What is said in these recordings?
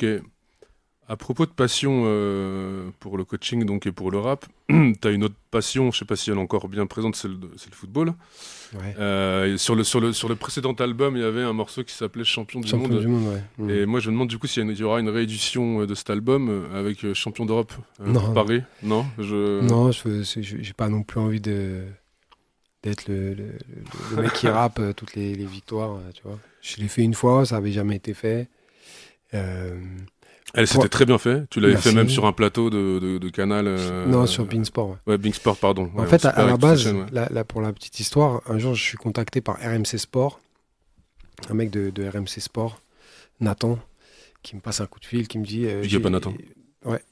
Ok. À propos de passion pour le coaching donc, et pour le rap, tu as une autre passion, je sais pas si elle est encore bien présente, c'est le football. Ouais. Et sur le précédent album, il y avait un morceau qui s'appelait Champion du Champion Monde. du monde, ouais. Et moi, je me demande du coup s'il y aura une réédition de cet album avec Champion d'Europe pour Non, non. Paris. Non, Non, j'ai pas non plus envie d'être le mec qui rappe toutes les victoires, tu vois. Je l'ai fait une fois, ça avait jamais été fait. Euh, Elle, pour- c'était très bien fait. Tu l'avais fait même sur Merci. un plateau de Canal. Non, sur Beansport, ouais. Ouais, Bing Sport, pardon. En Ouais, fait, à super la avec toute cette base, chaîne. Ouais. pour la petite histoire, un jour, je suis contacté par RMC Sport, un mec de RMC Sport, Nathan, qui me passe un coup de fil, qui me dit Big up à Nathan. ouais,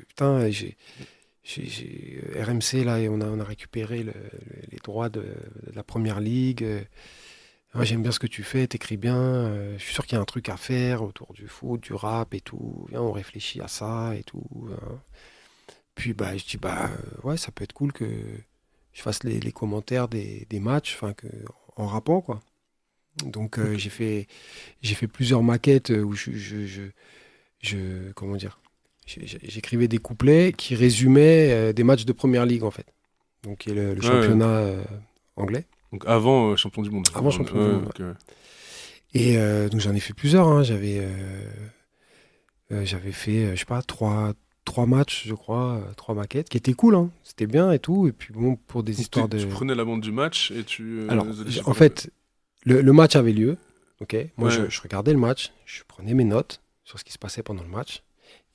putain, RMC, là, et on a récupéré les droits de la première ligue. Ouais, j'aime bien ce que tu fais, t'écris bien. Je suis sûr qu'il y a un truc à faire autour du foot, du rap et tout. Viens, on réfléchit à ça et tout, hein. Puis bah, je dis, ouais, ça peut être cool que je fasse les commentaires des matchs, enfin, en rappant, quoi. Donc Ok. j'ai fait plusieurs maquettes où comment dire, j'écrivais des couplets qui résumaient des matchs de première ligue, en fait. Donc qui est le Ouais, ouais. championnat anglais, Donc avant Champion du Monde. avant champion du Ouais, monde. Ouais. ok, ouais. Et donc j'en ai fait plusieurs, hein. J'avais fait, je sais pas, trois matchs, je crois, trois maquettes, qui étaient cool, hein. C'était bien et tout. Et puis bon, pour des Donc histoires tu de... prenais la bande du match et tu Alors, faisais des en super. fait, le match avait lieu, ok. Moi, Ouais, je regardais le match, je prenais mes notes sur ce qui se passait pendant le match.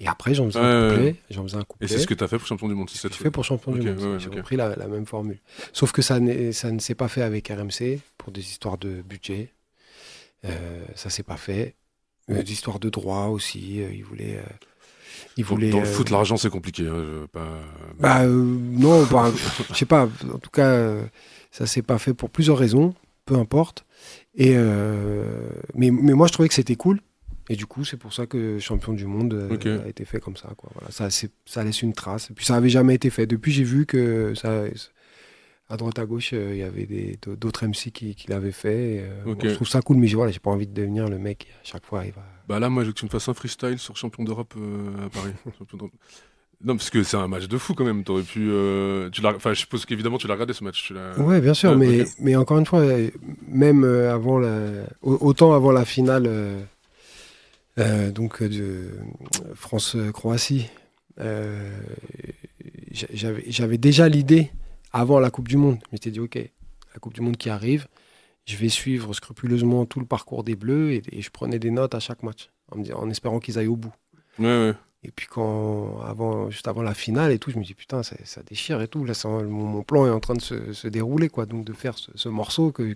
Et après, ouais, ouais. j'en faisais un Et c'est ce couplet. que tu as fait pour Champion du Monde, c'est Ce que cette j'ai fois. fait pour champion Ok, du ouais, monde. ouais, J'ai ok. repris la même formule. Sauf que ça ne s'est pas fait avec RMC pour des histoires de budget. Ça s'est pas fait. Des histoires de droit aussi. Ils voulaient. Dans le foot, l'argent, c'est compliqué. Hein, je veux pas... Non, je sais pas. En tout cas, ça s'est pas fait pour plusieurs raisons. Peu importe. Mais moi, je trouvais que c'était cool. Et du coup, c'est pour ça que champion du monde Ok. a été fait comme ça, quoi. Voilà, ça laisse une trace. Et puis ça avait jamais été fait. Depuis, j'ai vu que ça, à droite à gauche, il y avait d'autres MC qui l'avaient fait. Ok. Bon, je trouve ça cool, mais voilà, j'ai pas envie de devenir le mec qui, à chaque fois, il va. Bah là, moi, je veux que tu me fasses un freestyle sur Champion d'Europe à Paris. Non, parce que c'est un match de fou quand même. T'aurais pu. Enfin, je suppose qu'évidemment, tu l'as regardé ce match. Ouais, bien sûr, Ouais, ok. mais encore une fois, même avant autant avant la finale donc de France-Croatie, euh, j'avais déjà l'idée avant la Coupe du Monde. Je m'étais dit, ok, la Coupe du Monde qui arrive, je vais suivre scrupuleusement tout le parcours des Bleus et je prenais des notes à chaque match en espérant qu'ils aillent au bout. Ouais, ouais. Et puis juste avant la finale et tout, je me dis putain, ça déchire et tout. Là, mon plan est en train de se dérouler, quoi. Donc de faire ce morceau que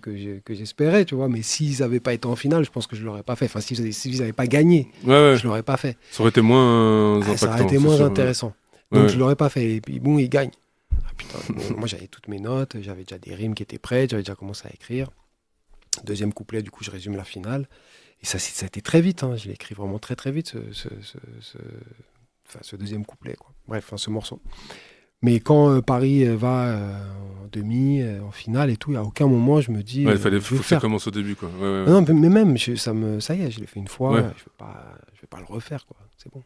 j'espérais, tu vois. Mais s'ils n'avaient pas été en finale, je pense que je l'aurais pas fait. Enfin, s'ils n'avaient pas gagné, Ouais, ouais. je l'aurais pas fait. Ça aurait été moins Ah, ça aurait impactant, été c'est moins sûr. intéressant. Ouais, Donc ouais. je l'aurais pas fait. Et puis bon, ils gagnent. Ah, putain, moi j'avais toutes mes notes, j'avais déjà des rimes qui étaient prêtes, j'avais déjà commencé à écrire. Deuxième couplet, du coup, je résume la finale. Et ça a été très vite, hein. Je l'ai écrit vraiment très très vite, ce deuxième couplet, quoi. Bref, enfin, ce morceau. Mais quand Paris va en demi, en finale et tout, à aucun moment je me dis, Ouais, je vais faut le que ça faire. commence au début, quoi. Ouais, ouais, Ah ouais. non, mais même, ça y est, je l'ai fait une fois, Ouais. je vais pas le refaire, quoi. C'est bon.